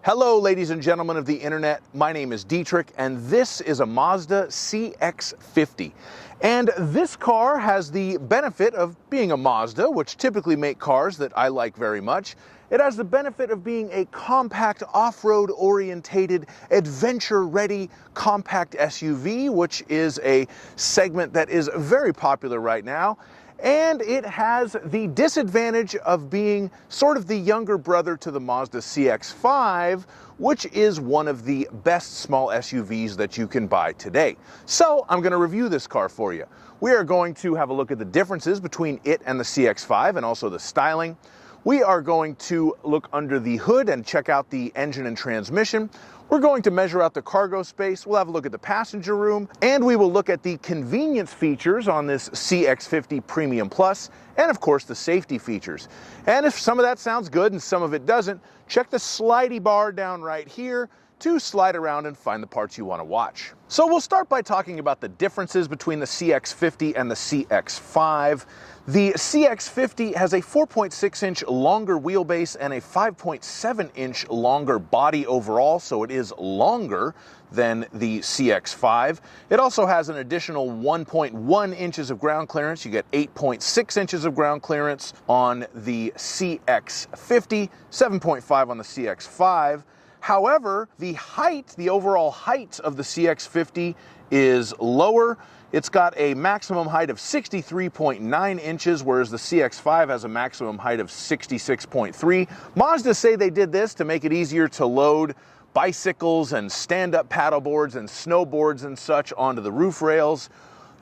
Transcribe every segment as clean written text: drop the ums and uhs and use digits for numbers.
Hello, ladies and gentlemen of the internet. My name is Dietrich, and this is a Mazda CX-50. And this car has the benefit of being a Mazda, which typically make cars that I like very much. It has the benefit of being a compact, off-road orientated, adventure-ready compact SUV, which is a segment that is very popular right now. And it has the disadvantage of being sort of the younger brother to the Mazda CX-5, which is one of the best small SUVs that you can buy today. So I'm going to review this car for you. We are going to have a look at the differences between it and the CX-5 and also the styling. We are going to look under the hood and check out the engine and transmission. We're going to measure out the cargo space, we'll have a look at the passenger room, and we will look at the convenience features on this CX-50 Premium Plus, and of course the safety features. And if some of that sounds good and some of it doesn't, check the slidey bar down right here to slide around and find the parts you want to watch. So we'll start by talking about the differences between the CX-50 and the CX-5. The CX-50 has a 4.6-inch longer wheelbase and a 5.7-inch longer body overall, so it is longer than the CX-5. It also has an additional 1.1 inches of ground clearance. You get 8.6 inches of ground clearance on the CX-50, 7.5 on the CX-5. However, the overall height of the CX-50 is lower. It's got a maximum height of 63.9 inches, whereas the CX-5 has a maximum height of 66.3. Mazda say they did this to make it easier to load bicycles and stand-up paddleboards and snowboards and such onto the roof rails.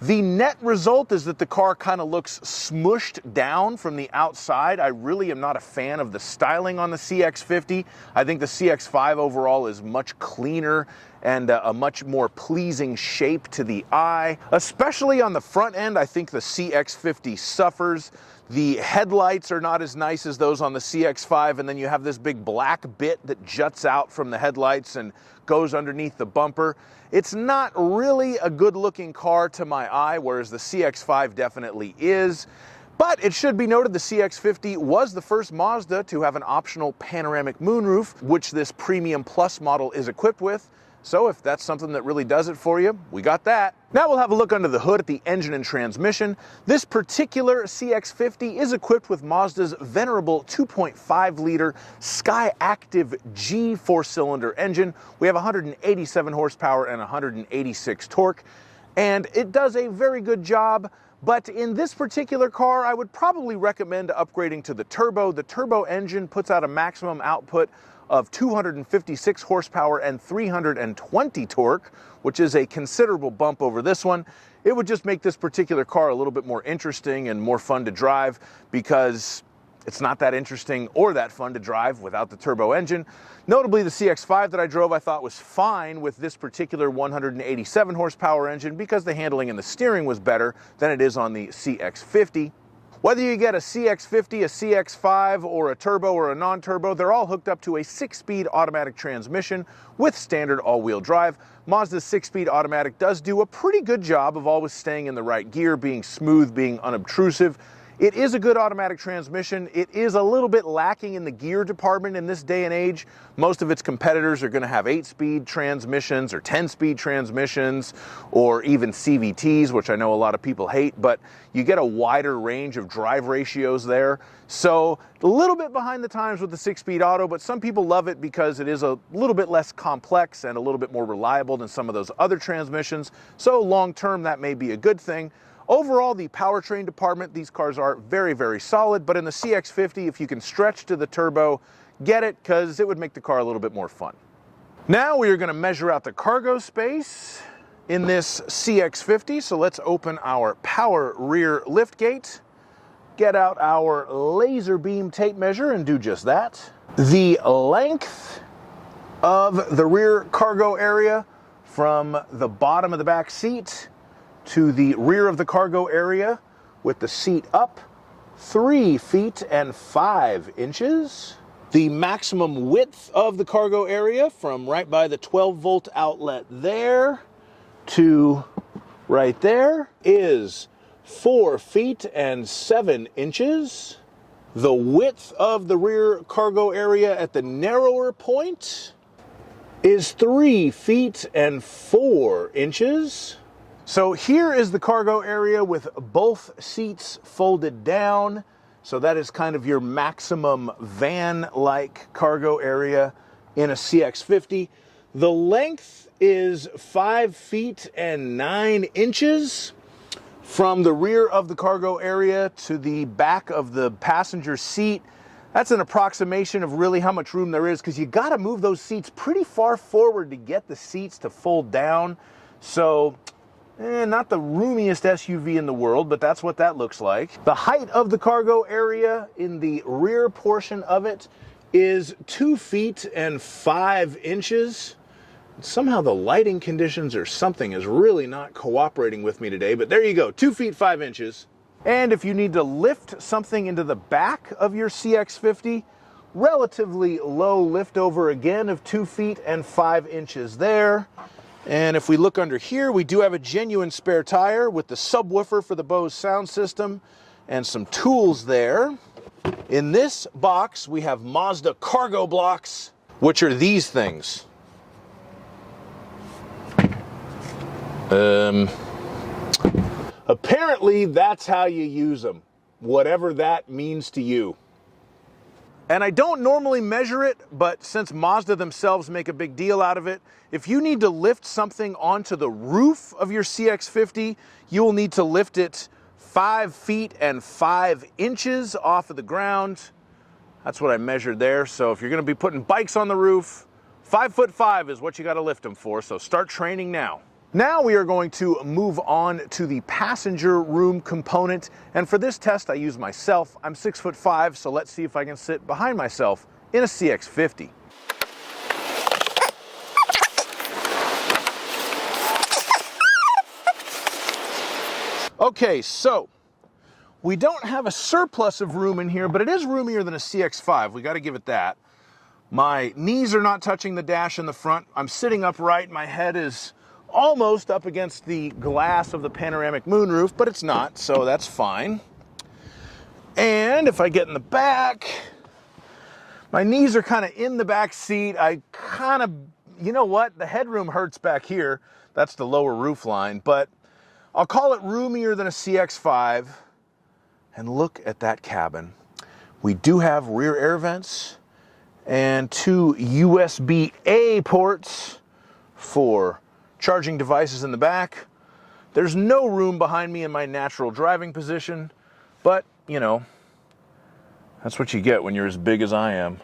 The net result is that the car kind of looks smushed down from the outside. I really am not a fan of the styling on the CX-50. I think the CX-5 overall is much cleaner and a much more pleasing shape to the eye. Especially on the front end, I think the CX-50 suffers. The headlights are not as nice as those on the CX-5, and then you have this big black bit that juts out from the headlights and goes underneath the bumper. It's not really a good-looking car to my eye, whereas the CX-5 definitely is. But it should be noted the CX-50 was the first Mazda to have an optional panoramic moonroof, which this Premium Plus model is equipped with. So if that's something that really does it for you, we got that. Now we'll have a look under the hood at the engine and transmission. This particular CX-50 is equipped with Mazda's venerable 2.5-liter Skyactiv G 4-cylinder engine. We have 187 horsepower and 186 torque, and it does a very good job. But in this particular car, I would probably recommend upgrading to the turbo. The turbo engine puts out a maximum output of 256 horsepower and 320 torque, which is a considerable bump over this one. It would just make this particular car a little bit more interesting and more fun to drive, because it's not that interesting or that fun to drive without the turbo engine. Notably, the CX-5 that I drove I thought was fine with this particular 187 horsepower engine, because the handling and the steering was better than it is on the CX-50. Whether you get a CX-50, a CX-5, or a turbo or a non-turbo, they're all hooked up to a 6-speed automatic transmission with standard all-wheel drive. Mazda's 6-speed automatic does do a pretty good job of always staying in the right gear, being smooth, being unobtrusive. It is a good automatic transmission. It is a little bit lacking in the gear department in this day and age. Most of its competitors are going to have 8-speed transmissions or 10-speed transmissions, or even CVTs, which I know a lot of people hate, but you get a wider range of drive ratios there. So a little bit behind the times with the 6-speed auto, but some people love it because it is a little bit less complex and a little bit more reliable than some of those other transmissions. So long term, that may be a good thing. Overall, the powertrain department, these cars are very, very solid, but in the CX-50, if you can stretch to the turbo, get it, because it would make the car a little bit more fun. Now we are going to measure out the cargo space in this CX-50, so let's open our power rear liftgate, get out our laser beam tape measure and do just that. The length of the rear cargo area from the bottom of the back seat to the rear of the cargo area with the seat up, 3 feet and 5 inches. The maximum width of the cargo area from right by the 12-volt outlet there to right there is 4 feet and 7 inches. The width of the rear cargo area at the narrower point is 3 feet and 4 inches. So here is the cargo area with both seats folded down. So that is kind of your maximum van-like cargo area in a CX-50. The length is 5 feet and 9 inches from the rear of the cargo area to the back of the passenger seat. That's an approximation of really how much room there is, because you got to move those seats pretty far forward to get the seats to fold down. So not the roomiest SUV in the world, but that's what that looks like. The height of the cargo area in the rear portion of it is 2 feet and 5 inches. Somehow the lighting conditions or something is really not cooperating with me today, but there you go, 2 feet 5 inches. And if you need to lift something into the back of your CX-50, relatively low lift over again of 2 feet and 5 inches there. And if we look under here, we do have a genuine spare tire with the subwoofer for the Bose sound system and some tools there. In this box, we have Mazda cargo blocks, which are these things. Apparently that's how you use them, whatever that means to you. And I don't normally measure it, but since Mazda themselves make a big deal out of it, if you need to lift something onto the roof of your CX-50, you will need to lift it 5 feet and 5 inches off of the ground. That's what I measured there. So if you're going to be putting bikes on the roof, 5'5" is what you got to lift them for. So start training now. Now we are going to move on to the passenger room component. And for this test, I use myself. I'm 6'5", so let's see if I can sit behind myself in a CX-50. Okay, so we don't have a surplus of room in here, but it is roomier than a CX-5. We got to give it that. My knees are not touching the dash in the front. I'm sitting upright. My head is almost up against the glass of the panoramic moonroof, but it's not, so that's fine. And if I get in the back, my knees are kind of in the back seat. I kind of, you know what? The headroom hurts back here. That's the lower roof line, but I'll call it roomier than a CX-5. And look at that cabin. We do have rear air vents and 2 USB-A ports for charging devices in the back. There's no room behind me in my natural driving position, but, you know, that's what you get when you're as big as I am.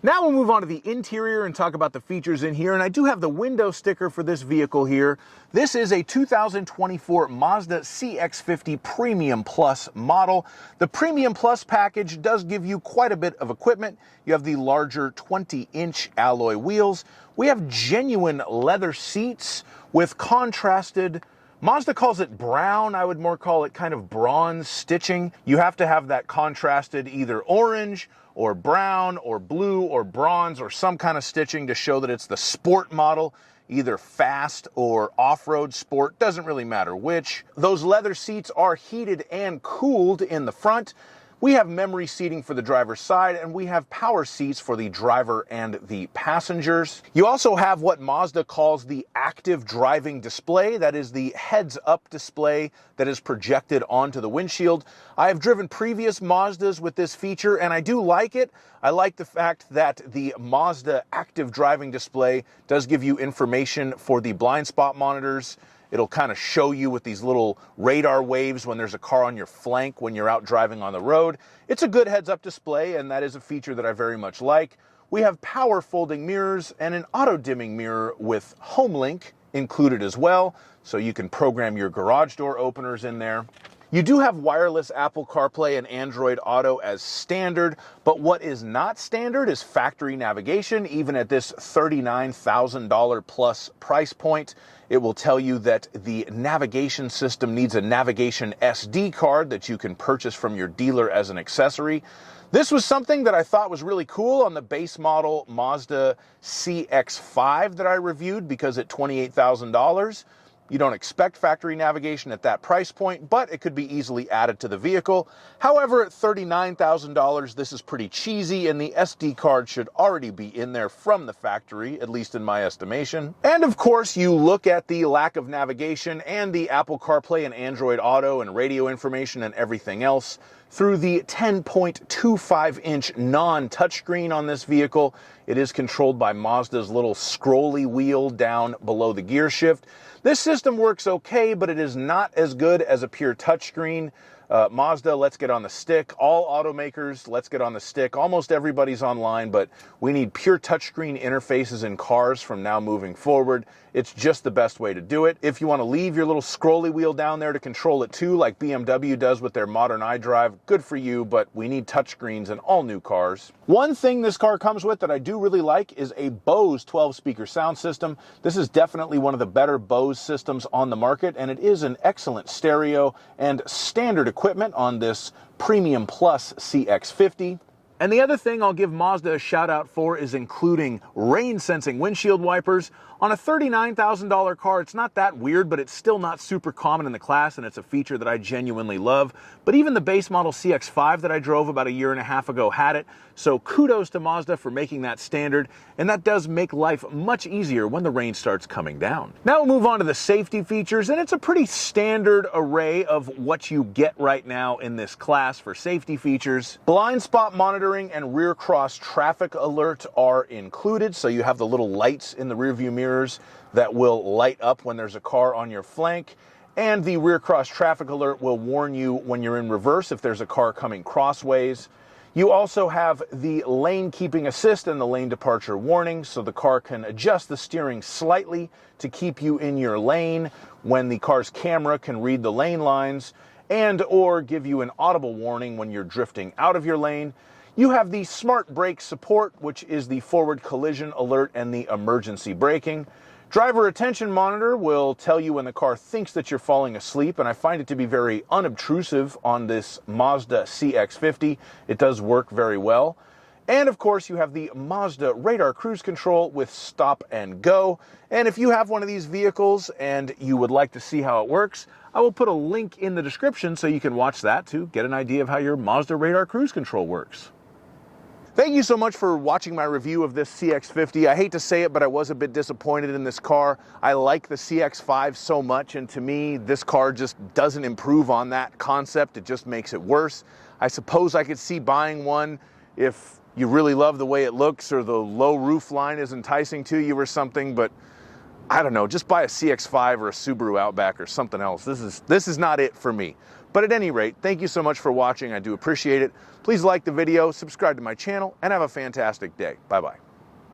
Now we'll move on to the interior and talk about the features in here, and I do have the window sticker for this vehicle here. This is a 2024 Mazda CX-50 Premium Plus model. The Premium Plus package does give you quite a bit of equipment. You have the larger 20-inch alloy wheels. We have genuine leather seats with contrasted, Mazda calls it brown, I would more call it kind of bronze stitching. You have to have that contrasted either orange or brown or blue or bronze or some kind of stitching to show that it's the sport model, either fast or off-road sport, doesn't really matter which. Those leather seats are heated and cooled in the front. We have memory seating for the driver's side, and we have power seats for the driver and the passengers. You also have what Mazda calls the active driving display. That is the heads-up display that is projected onto the windshield. I have driven previous Mazdas with this feature, and I do like it. I like the fact that the Mazda active driving display does give you information for the blind spot monitors. It'll kind of show you with these little radar waves when there's a car on your flank when you're out driving on the road. It's a good heads-up display, and that is a feature that I very much like. We have power folding mirrors and an auto-dimming mirror with HomeLink included as well, so you can program your garage door openers in there. You do have wireless Apple CarPlay and Android Auto as standard, but what is not standard is factory navigation. Even at this $39,000 plus price point, it will tell you that the navigation system needs a navigation SD card that you can purchase from your dealer as an accessory. This was something that I thought was really cool on the base model Mazda CX-5 that I reviewed, because at $28,000, You don't expect factory navigation at that price point, but it could be easily added to the vehicle. However, at $39,000, this is pretty cheesy, and the SD card should already be in there from the factory, at least in my estimation. And of course, you look at the lack of navigation and the Apple CarPlay and Android Auto and radio information and everything else through the 10.25-inch non-touchscreen on this vehicle. It is controlled by Mazda's little scrolly wheel down below the gear shift. This system works okay, but it is not as good as a pure touchscreen. Mazda, let's get on the stick. All automakers, let's get on the stick. Almost everybody's online, but we need pure touchscreen interfaces in cars from now moving forward. It's just the best way to do it. If you want to leave your little scrolly wheel down there to control it too, like BMW does with their modern iDrive, good for you, but we need touchscreens in all new cars. One thing this car comes with that I do really like is a Bose 12-speaker sound system. This is definitely one of the better Bose systems on the market, and it is an excellent stereo and standard equipment on this Premium Plus CX-50. And the other thing I'll give Mazda a shout out for is including rain sensing windshield wipers. On a $39,000 car, it's not that weird, but it's still not super common in the class, and it's a feature that I genuinely love. But even the base model CX-5 that I drove about a year and a half ago had it, so kudos to Mazda for making that standard, and that does make life much easier when the rain starts coming down. Now we'll move on to the safety features, and it's a pretty standard array of what you get right now in this class for safety features. Blind spot monitoring and rear cross traffic alert are included, so you have the little lights in the rearview mirror that will light up when there's a car on your flank, and the rear cross traffic alert will warn you when you're in reverse if there's a car coming crossways. You also have the lane keeping assist and the lane departure warning, so the car can adjust the steering slightly to keep you in your lane when the car's camera can read the lane lines, and or give you an audible warning when you're drifting out of your lane. You have the smart brake support, which is the forward collision alert and the emergency braking. Driver attention monitor will tell you when the car thinks that you're falling asleep, and I find it to be very unobtrusive on this Mazda CX-50. It does work very well. And of course, you have the Mazda radar cruise control with stop and go. And if you have one of these vehicles and you would like to see how it works, I will put a link in the description so you can watch that to get an idea of how your Mazda radar cruise control works. Thank you so much for watching my review of this CX-50. I hate to say it, but I was a bit disappointed in this car. I like the CX-5 so much, and to me, this car just doesn't improve on that concept. It just makes it worse. I suppose I could see buying one if you really love the way it looks or the low roof line is enticing to you or something, but I don't know, just buy a CX-5 or a Subaru Outback or something else. This is not it for me. But at any rate, thank you so much for watching. I do appreciate it. Please like the video, subscribe to my channel, and have a fantastic day. Bye-bye.